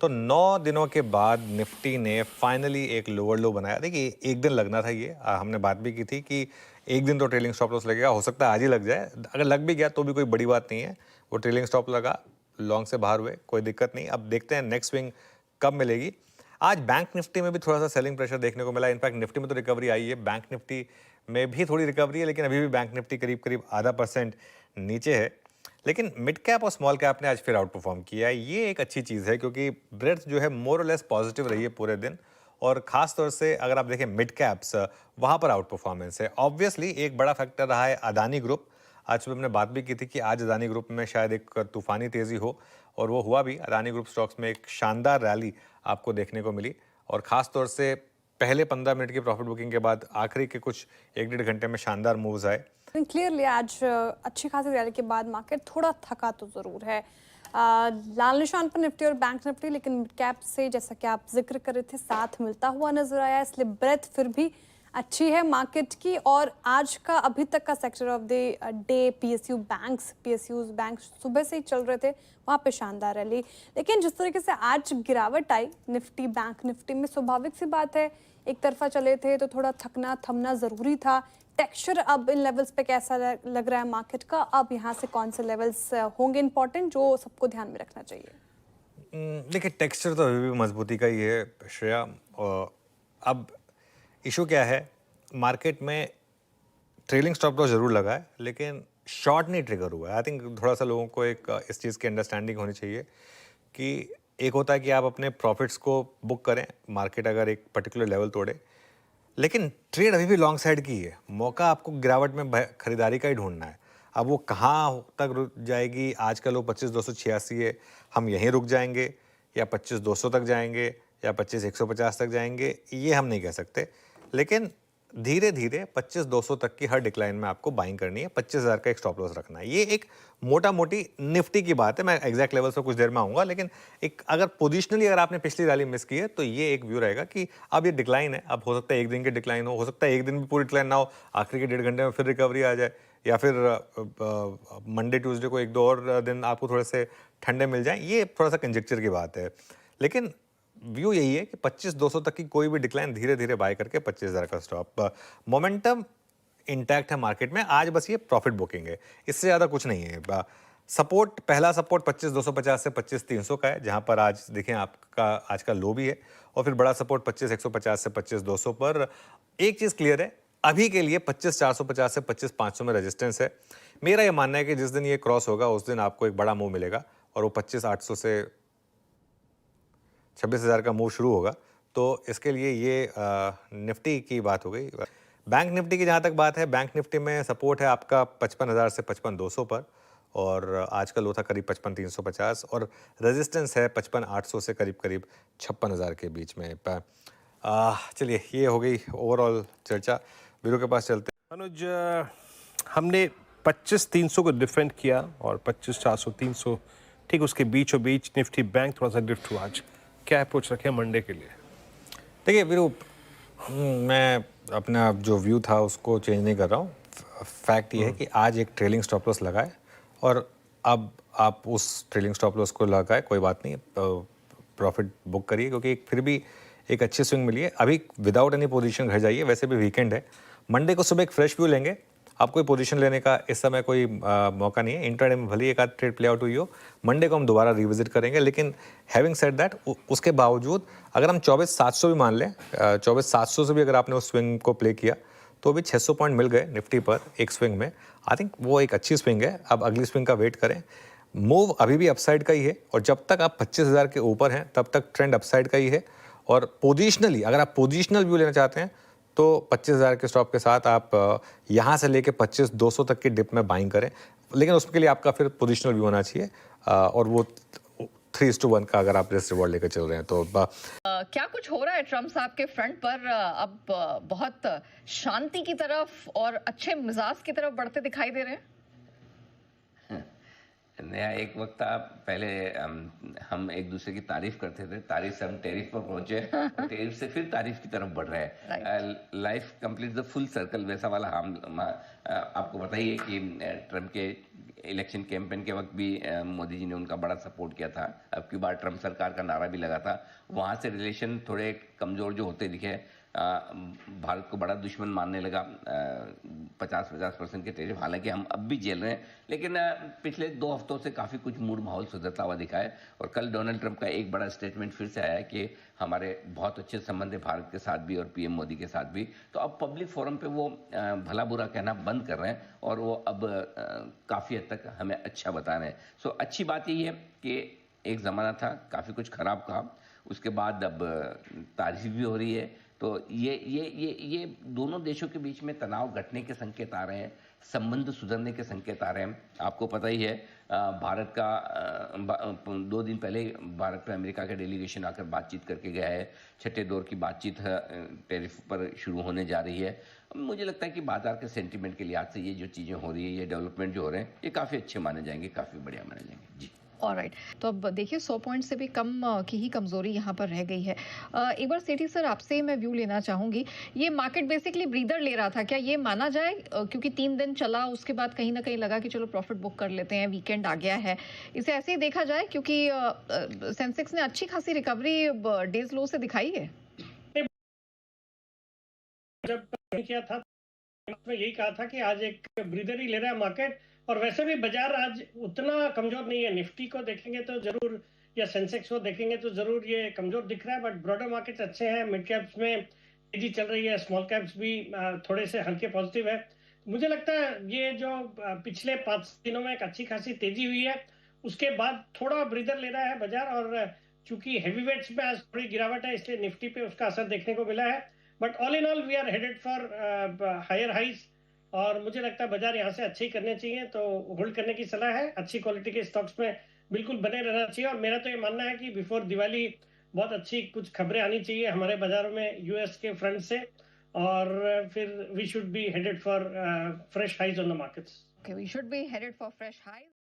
तो 9 दिनों के बाद निफ्टी ने फाइनली एक लोअर लो बनाया। देखिए एक दिन लगना था ये, हमने बात भी की थी कि एक दिन तो ट्रेलिंग स्टॉप लॉस लगेगा, हो सकता है आज ही लग जाए, अगर लग भी गया तो भी कोई बड़ी बात नहीं है। वो ट्रेलिंग स्टॉप लगा, लॉन्ग से बाहर हुए, कोई दिक्कत नहीं। अब देखते हैं नेक्स्ट स्विंग कब मिलेगी। आज बैंक निफ्टी में भी थोड़ा सा सेलिंग प्रेशर देखने को मिला। इनफैक्ट निफ्टी में तो रिकवरी आई है, बैंक निफ्टी में भी थोड़ी रिकवरी है, लेकिन अभी भी बैंक निफ्टी करीब करीब आधा % नीचे है। लेकिन मिड कैप और स्मॉल कैप ने आज फिर आउट परफॉर्म किया है। ये एक अच्छी चीज़ है क्योंकि ब्रेड्थ जो है मोर और लेस पॉजिटिव रही है पूरे दिन, और खास तौर से अगर आप देखें मिड कैप्स, वहाँ पर आउट परफॉर्मेंस है। ऑब्वियसली एक बड़ा फैक्टर रहा है अदानी ग्रुप। आज सुबह हमने बात भी की थी कि आज अदानी ग्रुप में शायद एक तूफानी तेज़ी हो, और वो हुआ भी। अदानी ग्रुप स्टॉक्स में एक शानदार रैली आपको देखने को मिली, और ख़ास तौर से पहले 15 मिनट की प्रॉफिट बुकिंग के बाद आखिरी के कुछ 1-1.5 घंटे में शानदार मूव्स आए। क्लियरली आज अच्छी खासी रैली के बाद मार्केट थोड़ा थका तो ज़रूर है। लाल निशान पर निफ्टी और बैंक निफ्टी, लेकिन मिड कैप से जैसा कि आप जिक्र कर रहे थे साथ मिलता हुआ नजर आया, इसलिए ब्रेथ फिर भी अच्छी है मार्केट की। और आज का अभी तक का sector of the day PSUs bank सुबह से ही चल रहे थे, वहाँ पे शानदार रैली। लेकिन जिस तरीके से आज गिरावट आई निफ्टी बैंक निफ्टी में, स्वाभाविक सी बात है एक तरफा चले थे तो थोड़ा थकना थमना ज़रूरी था। टेक्सचर अब इन लेवल्स पे कैसा लग रहा है मार्केट का? अब यहाँ से कौन से लेवल्स होंगे इंपॉर्टेंट जो सबको ध्यान में रखना चाहिए? देखिए टेक्सचर तो अभी भी मजबूती का ही है श्रेया। अब इशू क्या है, मार्केट में ट्रेलिंग स्टॉप लॉस जरूर लगा है, लेकिन शॉर्ट नहीं ट्रिगर हुआ है। आई थिंक थोड़ा सा लोगों को एक इस चीज़ की अंडरस्टैंडिंग होनी चाहिए कि एक होता है कि आप अपने प्रॉफिट्स को बुक करें, मार्केट अगर एक पर्टिकुलर लेवल तोड़े, लेकिन ट्रेड अभी भी लॉन्ग साइड की है। मौका आपको गिरावट में खरीदारी का ही ढूंढना है। अब वो कहाँ तक रुक जाएगी, आज का लो 25,286 है, हम यहीं रुक जाएंगे या 25,200 तक जाएंगे या 25,150 तक जाएंगे, ये हम नहीं कह सकते। लेकिन धीरे धीरे 25,200 तक की हर डिक्लाइन में आपको बाइंग करनी है, 25,000 का एक स्टॉप लॉस रखना है। ये एक मोटा मोटी निफ्टी की बात है, मैं एग्जैक्ट लेवल से कुछ देर में आऊंगा। लेकिन एक अगर पोजिशनली अगर आपने पिछली रैली मिस की है तो ये एक व्यू रहेगा कि अब ये डिक्लाइन है। अब हो सकता है एक दिन की डिक्लाइन हो सकता है एक दिन भी पूरी डिक्लाइन ना हो, आखिरी के 1.5 घंटे में फिर रिकवरी आ जाए, या फिर मंडे ट्यूसडे को 1-2 और दिन आपको थोड़े से ठंडे मिल जाए। ये थोड़ा सा कंजेक्चर की बात है, लेकिन व्यू यही है कि 25,200 तक की कोई भी डिक्लाइन धीरे धीरे बाय करके 25,000 का स्टॉप। मोमेंटम इंटैक्ट है मार्केट में, आज बस ये प्रॉफिट बुकिंग है, इससे ज़्यादा कुछ नहीं है। सपोर्ट, पहला सपोर्ट 25,250 से 25,300 का है, जहां पर आज देखें आपका आज का लो भी है, और फिर बड़ा सपोर्ट 25,150 से 25,200 पर। एक चीज़ क्लियर है, अभी के लिए 25,450 से 25,500 में रेजिस्टेंस है। मेरा ये मानना है कि जिस दिन ये क्रॉस होगा उस दिन आपको एक बड़ा मूव मिलेगा, और वो 25,800 से 26,000 का मूव शुरू होगा। तो इसके लिए ये निफ्टी की बात हो गई। बैंक निफ्टी की जहाँ तक बात है, बैंक निफ्टी में सपोर्ट है आपका 55,000 से 55,200 पर, और आज का लो था करीब 55,350, और रेजिस्टेंस है 55,800 से करीब करीब 56,000 के बीच में। चलिए ये हो गई ओवरऑल चर्चा, वीरू के पास चलते हैं। अनुज, हमने 25,300 को डिफेंड किया और 25,400 300 ठीक उसके बीचों बीच निफ्टी बैंक थोड़ा सा ड्रिफ्ट हुआ। आज क्या अप्रोच रखे मंडे के लिए? देखिए वीरू, मैं अपना जो व्यू था उसको चेंज नहीं कर रहा हूँ। फैक्ट ये है कि आज एक ट्रेलिंग स्टॉप लॉस लगा है, और अब आप उस ट्रेलिंग स्टॉप लॉस को लगाए, कोई बात नहीं, प्रॉफिट बुक करिए, क्योंकि एक फिर भी एक अच्छी स्विंग मिली है। अभी विदाउट एनी पोजीशन घर जाइए, वैसे भी वीकेंड है। मंडे को सुबह एक फ्रेश व्यू लेंगे, आपको कोई पोजीशन लेने का इस समय कोई मौका नहीं है। इंट्राडे में भले एक आध ट्रेड प्ले आउट हुई हो, मंडे को हम दोबारा रिविजिट करेंगे। लेकिन हैविंग सेड दैट, उसके बावजूद अगर हम 24,700 भी मान लें, 24,700 से भी अगर आपने उस स्विंग को प्ले किया तो भी 600 पॉइंट मिल गए निफ्टी पर एक स्विंग में। आई थिंक वो एक अच्छी स्विंग है। अब अगली स्विंग का वेट करें। मूव अभी भी अपसाइड का ही है, और जब तक आप 25,000 के ऊपर हैं तब तक ट्रेंड अपसाइड का ही है। और पोजिशनली अगर आप पोजिशनल व्यू लेना चाहते हैं तो 25,000 के स्टॉप के साथ आप यहाँ से लेके 25,200 तक की डिप में बाइंग करें। लेकिन उसके लिए आपका फिर पोजिशनल व्यू होना चाहिए, और वो 3:1 का अगर आप रिस्क रिवॉर्ड लेकर चल रहे हैं तो। क्या कुछ हो रहा है ट्रम्प साहब के फ्रंट पर? अब बहुत शांति की तरफ और अच्छे मिजाज की तरफ बढ़ते दिखाई दे रहे हैं। नया एक वक्त था पहले, हम एक दूसरे की तारीफ करते थे, तारीफ से हम टेरिफ पर पहुंचे, टेरिफ से फिर तारीफ की तरफ बढ़ रहे हैं। Life complete the full circle वैसा वाला हम आपको बताइए कि ट्रम्प के इलेक्शन कैंपेन के वक्त भी मोदी जी ने उनका बड़ा सपोर्ट किया था। अब की बार ट्रम्प सरकार का नारा भी लगा था। वहाँ से रिलेशन थोड़े कमज़ोर जो होते दिखे, भारत को बड़ा दुश्मन मानने लगा। 50% के टेरिफ हालांकि हम अब भी झेल रहे हैं, लेकिन पिछले 2 हफ्तों से काफ़ी कुछ मूड माहौल सुधरता हुआ दिखा है। और कल डोनाल्ड ट्रंप का एक बड़ा स्टेटमेंट फिर से आया है कि हमारे बहुत अच्छे संबंध है भारत के साथ भी और पीएम मोदी के साथ भी। तो अब पब्लिक फोरम पे वो भला बुरा कहना बंद कर रहे हैं और वो अब काफ़ी हद तक हमें अच्छा बता रहे हैं। सो अच्छी बात यही है कि एक ज़माना था काफ़ी कुछ खराब कहा, उसके बाद अब तारीफ भी हो रही है। तो ये दोनों देशों के बीच में तनाव घटने के संकेत आ रहे हैं, संबंध सुधरने के संकेत आ रहे हैं। आपको पता ही है भारत का 2 दिन पहले भारत में अमेरिका का डेलीगेशन आकर बातचीत करके गया है। छठे दौर की बातचीत टैरिफ पर शुरू होने जा रही है। मुझे लगता है कि बाजार के सेंटीमेंट के लिहाज से ये जो चीज़ें हो रही है, ये डेवलपमेंट जो हो रहे हैं, ये काफ़ी अच्छे माने जाएंगे, काफ़ी बढ़िया माने जाएंगे। जी ऑलराइट, तो अब देखिए 100 पॉइंट से भी कम की ही कमजोरी यहाँ पर रह गई है। एक बार सेठी सर आपसे मैं व्यू लेना चाहूंगी। ये मार्केट बेसिकली ब्रीदर ले रहा था, क्या ये माना जाए? क्योंकि 3 दिन चला, उसके बाद कहीं ना कहीं लगा कि चलो प्रॉफिट बुक कर लेते हैं, वीकेंड आ गया है, इसे ऐसे ही देखा जाए? क्योंकि सेंसेक्स ने अच्छी खासी रिकवरी डेज लो से दिखाई है। जब किया था मैं यही कहा था कि आज एक ब्रीदर ही ले रहा है मार्केट। और वैसे भी बाजार आज उतना कमजोर नहीं है। निफ्टी को देखेंगे तो जरूर, या सेंसेक्स को देखेंगे तो जरूर ये कमजोर दिख रहा है, बट ब्रॉडर मार्केट अच्छे हैं। मिड कैप्स में तेजी चल रही है, स्मॉल कैप्स भी थोड़े से हल्के पॉजिटिव है। मुझे लगता है ये जो पिछले 5 दिनों में एक अच्छी खासी तेजी हुई है, उसके बाद थोड़ा ब्रीदर ले रहा है बाजार। और चूंकि हैवी वेट्स में आज थोड़ी गिरावट है, इसलिए निफ्टी पे उसका असर देखने को मिला है। But all in all we are headed for higher highs, और मुझे लगता है बाजार यहाँ से अच्छे ही करने चाहिए। तो होल्ड करने की सलाह है, अच्छी क्वालिटी के स्टॉक्स में बिल्कुल बने रहना चाहिए। और मेरा तो ये मानना है कि बिफोर दिवाली बहुत अच्छी कुछ खबरें आनी चाहिए हमारे बाजारों में यूएस के फ्रंट से, और फिर we should be headed for fresh highs on the markets. Okay, we should be headed for fresh highs.